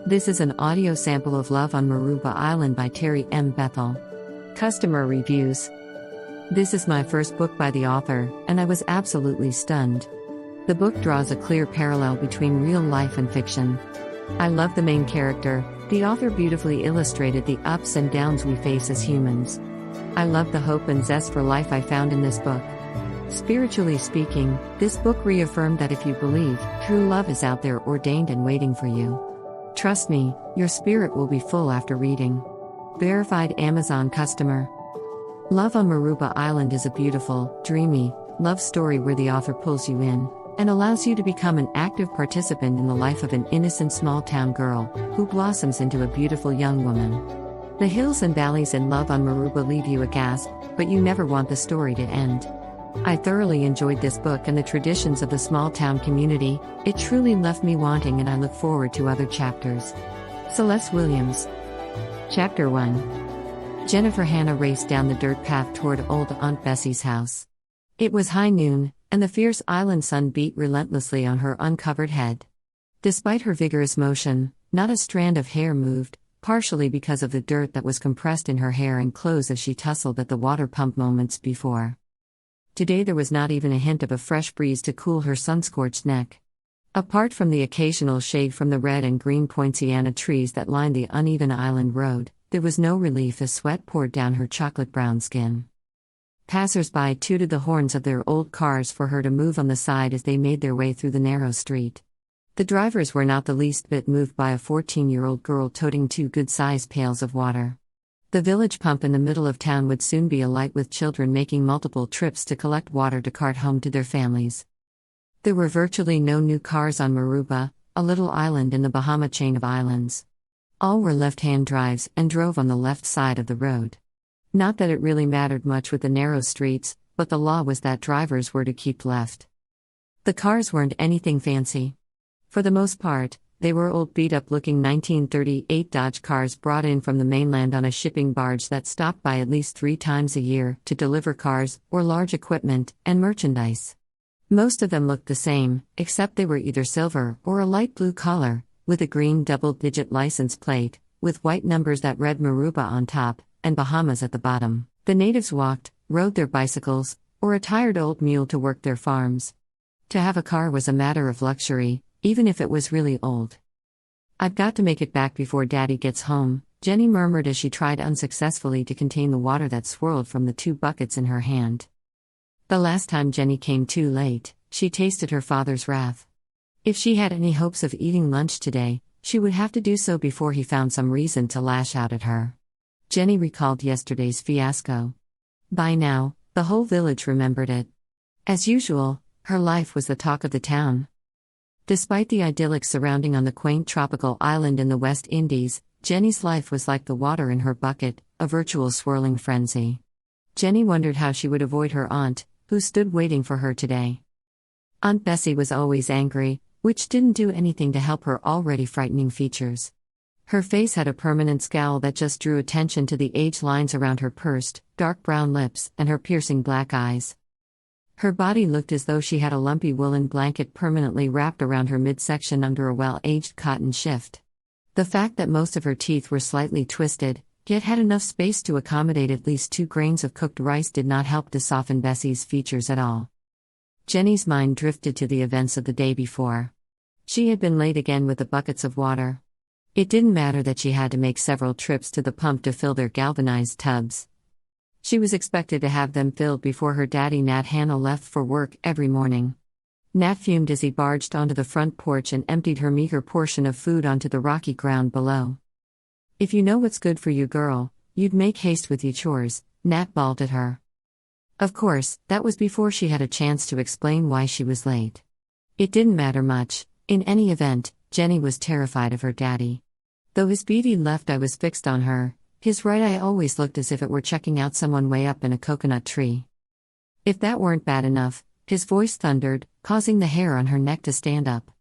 This is an audio sample of Love on Maruba Island by Terry M. Bethel. Customer reviews. This is my first book by the author, and I was absolutely stunned. The book draws a clear parallel between real life and fiction. I love the main character. The author beautifully illustrated the ups and downs we face as humans. I love the hope and zest for life I found in this book. Spiritually speaking, this book reaffirmed that if you believe, true love is out there ordained and waiting for you. Trust me, your spirit will be full after reading. Verified Amazon customer. Love on Maruba Island is a beautiful, dreamy, love story where the author pulls you in and allows you to become an active participant in the life of an innocent small-town girl who blossoms into a beautiful young woman. The hills and valleys in Love on Maruba leave you aghast, but you never want the story to end. I thoroughly enjoyed this book and the traditions of the small-town community. It truly left me wanting, and I look forward to other chapters. Celeste Williams. Chapter 1. Jennifer Hanna raced down the dirt path toward old Aunt Bessie's house. It was high noon, and the fierce island sun beat relentlessly on her uncovered head. Despite her vigorous motion, not a strand of hair moved, partially because of the dirt that was compressed in her hair and clothes as she tussled at the water pump moments before. Today there was not even a hint of a fresh breeze to cool her sun-scorched neck. Apart from the occasional shade from the red and green poinciana trees that lined the uneven island road, there was no relief as sweat poured down her chocolate-brown skin. Passers-by tooted the horns of their old cars for her to move on the side as they made their way through the narrow street. The drivers were not the least bit moved by a 14-year-old girl toting 2 good-sized pails of water. The village pump in the middle of town would soon be alight with children making multiple trips to collect water to cart home to their families. There were virtually no new cars on Maruba, a little island in the Bahama chain of islands. All were left-hand drives and drove on the left side of the road. Not that it really mattered much with the narrow streets, but the law was that drivers were to keep left. The cars weren't anything fancy. For the most part, they were old beat-up-looking 1938 Dodge cars brought in from the mainland on a shipping barge that stopped by at least 3 times a year to deliver cars, or large equipment, and merchandise. Most of them looked the same, except they were either silver or a light blue color, with a green double-digit license plate, with white numbers that read Maruba on top, and Bahamas at the bottom. The natives walked, rode their bicycles, or a tired old mule to work their farms. To have a car was a matter of luxury, even if it was really old. "I've got to make it back before Daddy gets home," Jenny murmured as she tried unsuccessfully to contain the water that swirled from the 2 buckets in her hand. The last time Jenny came too late, she tasted her father's wrath. If she had any hopes of eating lunch today, she would have to do so before he found some reason to lash out at her. Jenny recalled yesterday's fiasco. By now, the whole village remembered it. As usual, her life was the talk of the town. Despite the idyllic surrounding on the quaint tropical island in the West Indies, Jenny's life was like the water in her bucket, a virtual swirling frenzy. Jenny wondered how she would avoid her aunt, who stood waiting for her today. Aunt Bessie was always angry, which didn't do anything to help her already frightening features. Her face had a permanent scowl that just drew attention to the age lines around her pursed, dark brown lips and her piercing black eyes. Her body looked as though she had a lumpy woolen blanket permanently wrapped around her midsection under a well-aged cotton shift. The fact that most of her teeth were slightly twisted, yet had enough space to accommodate at least 2 grains of cooked rice did not help to soften Bessie's features at all. Jenny's mind drifted to the events of the day before. She had been late again with the buckets of water. It didn't matter that she had to make several trips to the pump to fill their galvanized tubs. She was expected to have them filled before her daddy Nat Hanna left for work every morning. Nat fumed as he barged onto the front porch and emptied her meager portion of food onto the rocky ground below. "If you know what's good for you, girl, you'd make haste with your chores," Nat bawled at her. Of course, that was before she had a chance to explain why she was late. It didn't matter much. In any event, Jenny was terrified of her daddy. Though his beady left eye was fixed on her, his right eye always looked as if it were checking out someone way up in a coconut tree. If that weren't bad enough, his voice thundered, causing the hair on her neck to stand up.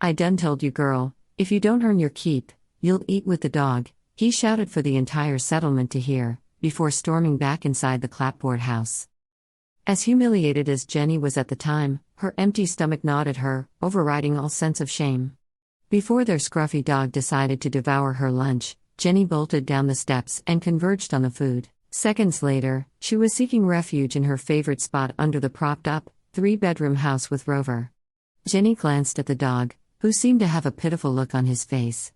"I done told you, girl, if you don't earn your keep, you'll eat with the dog," he shouted for the entire settlement to hear, before storming back inside the clapboard house. As humiliated as Jenny was at the time, her empty stomach gnawed at her, overriding all sense of shame. Before their scruffy dog decided to devour her lunch, Jenny bolted down the steps and converged on the food. Seconds later, she was seeking refuge in her favorite spot under the propped-up, three-bedroom house with Rover. Jenny glanced at the dog, who seemed to have a pitiful look on his face.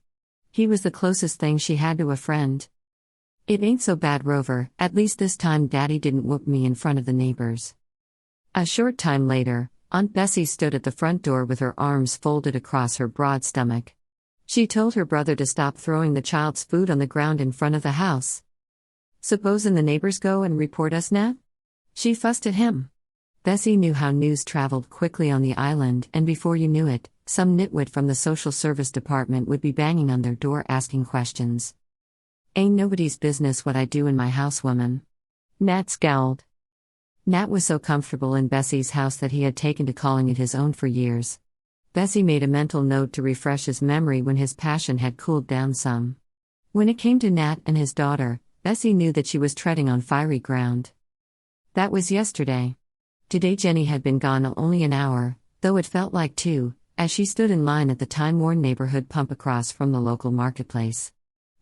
He was the closest thing she had to a friend. "It ain't so bad, Rover, at least this time Daddy didn't whoop me in front of the neighbors." A short time later, Aunt Bessie stood at the front door with her arms folded across her broad stomach. She told her brother to stop throwing the child's food on the ground in front of the house. "Supposin' the neighbors go and report us, Nat?" she fussed at him. Bessie knew how news traveled quickly on the island, and before you knew it, some nitwit from the social service department would be banging on their door asking questions. "Ain't nobody's business what I do in my house, woman." Nat scowled. Nat was so comfortable in Bessie's house that he had taken to calling it his own for years. Bessie made a mental note to refresh his memory when his passion had cooled down some. When it came to Nat and his daughter, Bessie knew that she was treading on fiery ground. That was yesterday. Today Jenny had been gone only an hour, though it felt like 2, as she stood in line at the time-worn neighborhood pump across from the local marketplace.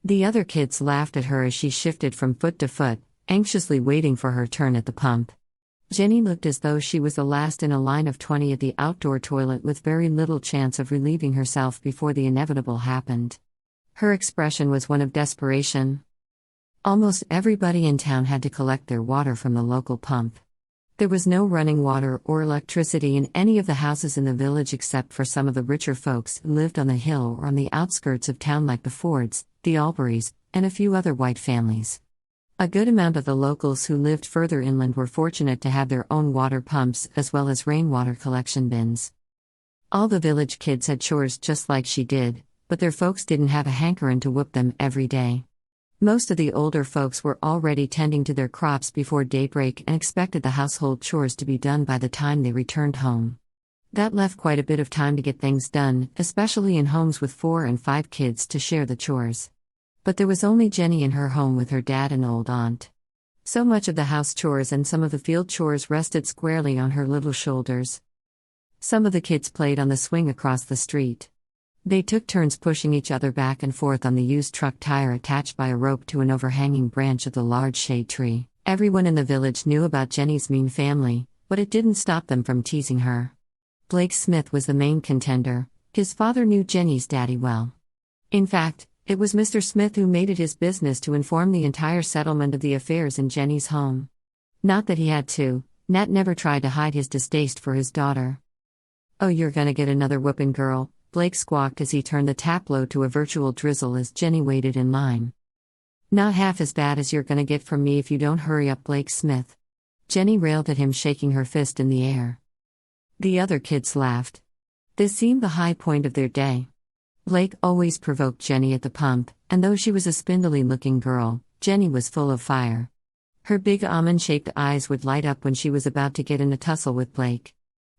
The other kids laughed at her as she shifted from foot to foot, anxiously waiting for her turn at the pump. Jenny looked as though she was the last in a line of 20 at the outdoor toilet with very little chance of relieving herself before the inevitable happened. Her expression was one of desperation. Almost everybody in town had to collect their water from the local pump. There was no running water or electricity in any of the houses in the village except for some of the richer folks who lived on the hill or on the outskirts of town like the Fords, the Alburys, and a few other white families. A good amount of the locals who lived further inland were fortunate to have their own water pumps as well as rainwater collection bins. All the village kids had chores just like she did, but their folks didn't have a hankerin' to whoop them every day. Most of the older folks were already tending to their crops before daybreak and expected the household chores to be done by the time they returned home. That left quite a bit of time to get things done, especially in homes with 4 and 5 kids to share the chores. But there was only Jenny in her home with her dad and old aunt. So much of the house chores and some of the field chores rested squarely on her little shoulders. Some of the kids played on the swing across the street. They took turns pushing each other back and forth on the used truck tire attached by a rope to an overhanging branch of the large shade tree. Everyone in the village knew about Jenny's mean family, but it didn't stop them from teasing her. Blake Smith was the main contender. His father knew Jenny's daddy well. In fact, it was Mr. Smith who made it his business to inform the entire settlement of the affairs in Jenny's home. Not that he had to. Nat never tried to hide his distaste for his daughter. "Oh, you're gonna get another whooping, girl," Blake squawked as he turned the tap low to a virtual drizzle as Jenny waited in line. "Not half as bad as you're gonna get from me if you don't hurry up, Blake Smith." Jenny railed at him, shaking her fist in the air. The other kids laughed. This seemed the high point of their day. Blake always provoked Jenny at the pump, and though she was a spindly-looking girl, Jenny was full of fire. Her big almond-shaped eyes would light up when she was about to get in a tussle with Blake.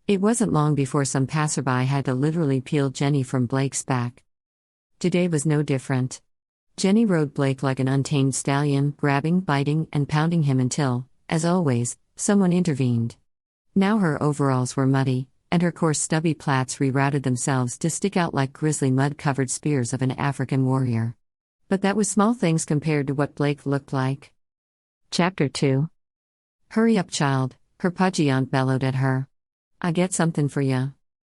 It wasn't long before some passerby had to literally peel Jenny from Blake's back. Today was no different. Jenny rode Blake like an untamed stallion, grabbing, biting, and pounding him until, as always, someone intervened. Now her overalls were muddy, and her coarse stubby plaits rerouted themselves to stick out like grisly mud-covered spears of an African warrior. But that was small things compared to what Blake looked like. Chapter 2. "Hurry up, child," her pudgy aunt bellowed at her. "I get something for ya."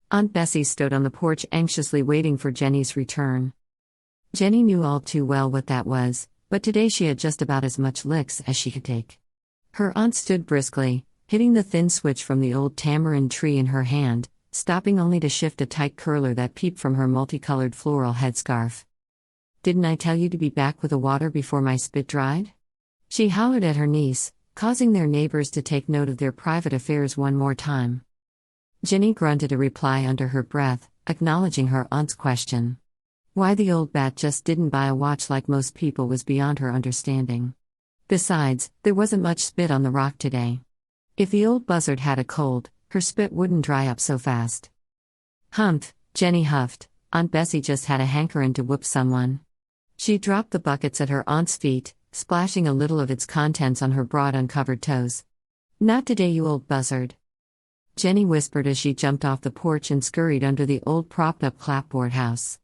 Aunt Bessie stood on the porch anxiously waiting for Jenny's return. Jenny knew all too well what that was, but today she had just about as much licks as she could take. Her aunt stood briskly, hitting the thin switch from the old tamarind tree in her hand, stopping only to shift a tight curler that peeped from her multicolored floral headscarf. "Didn't I tell you to be back with the water before my spit dried?" She hollered at her niece, causing their neighbors to take note of their private affairs one more time. Jenny grunted a reply under her breath, acknowledging her aunt's question. Why the old bat just didn't buy a watch like most people was beyond her understanding. Besides, there wasn't much spit on the rock today. If the old buzzard had a cold, her spit wouldn't dry up so fast. "Humph," Jenny huffed. Aunt Bessie just had a hankerin' to whoop someone. She dropped the buckets at her aunt's feet, splashing a little of its contents on her broad uncovered toes. "Not today, you old buzzard." Jenny whispered as she jumped off the porch and scurried under the old propped-up clapboard house.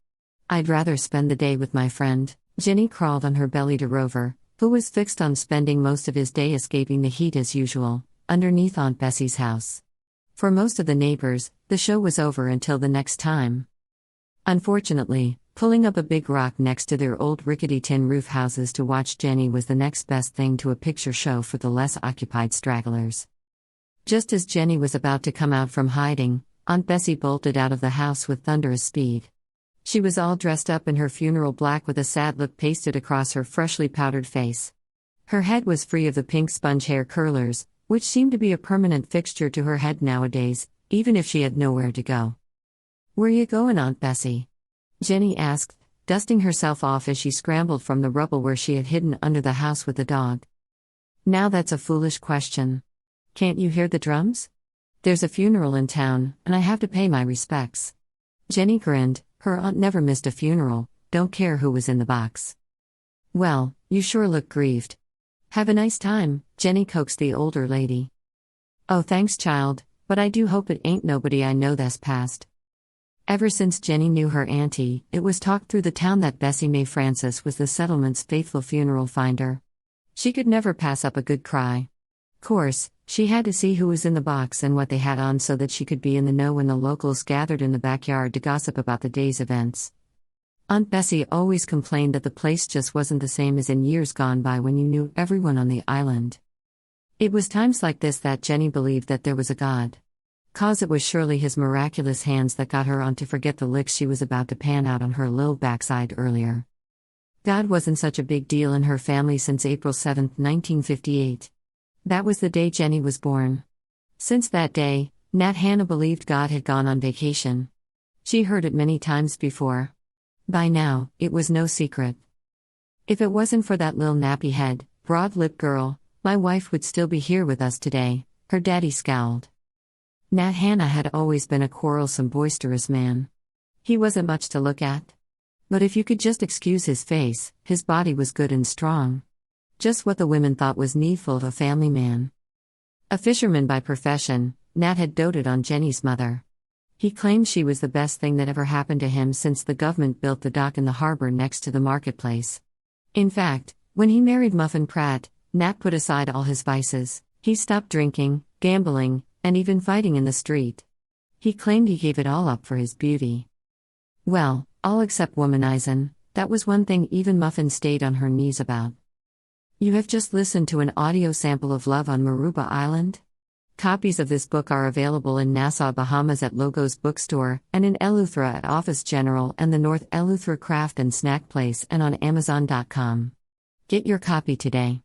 "I'd rather spend the day with my friend." Jenny crawled on her belly to Rover, who was fixed on spending most of his day escaping the heat as usual, underneath Aunt Bessie's house. For most of the neighbors, the show was over until the next time. Unfortunately, pulling up a big rock next to their old rickety tin roof houses to watch Jenny was the next best thing to a picture show for the less occupied stragglers. Just as Jenny was about to come out from hiding, Aunt Bessie bolted out of the house with thunderous speed. She was all dressed up in her funeral black with a sad look pasted across her freshly powdered face. Her head was free of the pink sponge hair curlers, which seemed to be a permanent fixture to her head nowadays, even if she had nowhere to go. "Where you goin', Aunt Bessie?" Jenny asked, dusting herself off as she scrambled from the rubble where she had hidden under the house with the dog. "Now that's a foolish question. Can't you hear the drums? There's a funeral in town, and I have to pay my respects." Jenny grinned. Her aunt never missed a funeral, don't care who was in the box. "Well, you sure look grieved. Have a nice time," Jenny coaxed the older lady. "Oh, thanks, child, but I do hope it ain't nobody I know that's passed." Ever since Jenny knew her auntie, it was talked through the town that Bessie Mae Francis was the settlement's faithful funeral finder. She could never pass up a good cry. Course, she had to see who was in the box and what they had on so that she could be in the know when the locals gathered in the backyard to gossip about the day's events. Aunt Bessie always complained that the place just wasn't the same as in years gone by when you knew everyone on the island. It was times like this that Jenny believed that there was a God. 'Cause it was surely his miraculous hands that got her aunt to forget the licks she was about to pan out on her lil' backside earlier. God wasn't such a big deal in her family since April 7, 1958. That was the day Jenny was born. Since that day, Nat Hanna believed God had gone on vacation. She heard it many times before. By now, it was no secret. "If it wasn't for that lil' nappy-head, broad-lipped girl, my wife would still be here with us today," her daddy scowled. Nat Hanna had always been a quarrelsome, boisterous man. He wasn't much to look at. But if you could just excuse his face, his body was good and strong. Just what the women thought was needful of a family man. A fisherman by profession, Nat had doted on Jenny's mother. He claimed she was the best thing that ever happened to him since the government built the dock in the harbor next to the marketplace. In fact, when he married Muffin Pratt, Nat put aside all his vices. He stopped drinking, gambling, and even fighting in the street. He claimed he gave it all up for his beauty. Well, all except womanizin', that was one thing even Muffin stayed on her knees about. You have just listened to an audio sample of Love on Maruba Island. Copies of this book are available in Nassau, Bahamas at Logos Bookstore, and in Eleuthera at Office General and the North Eleuthera Craft and Snack Place and on Amazon.com. Get your copy today.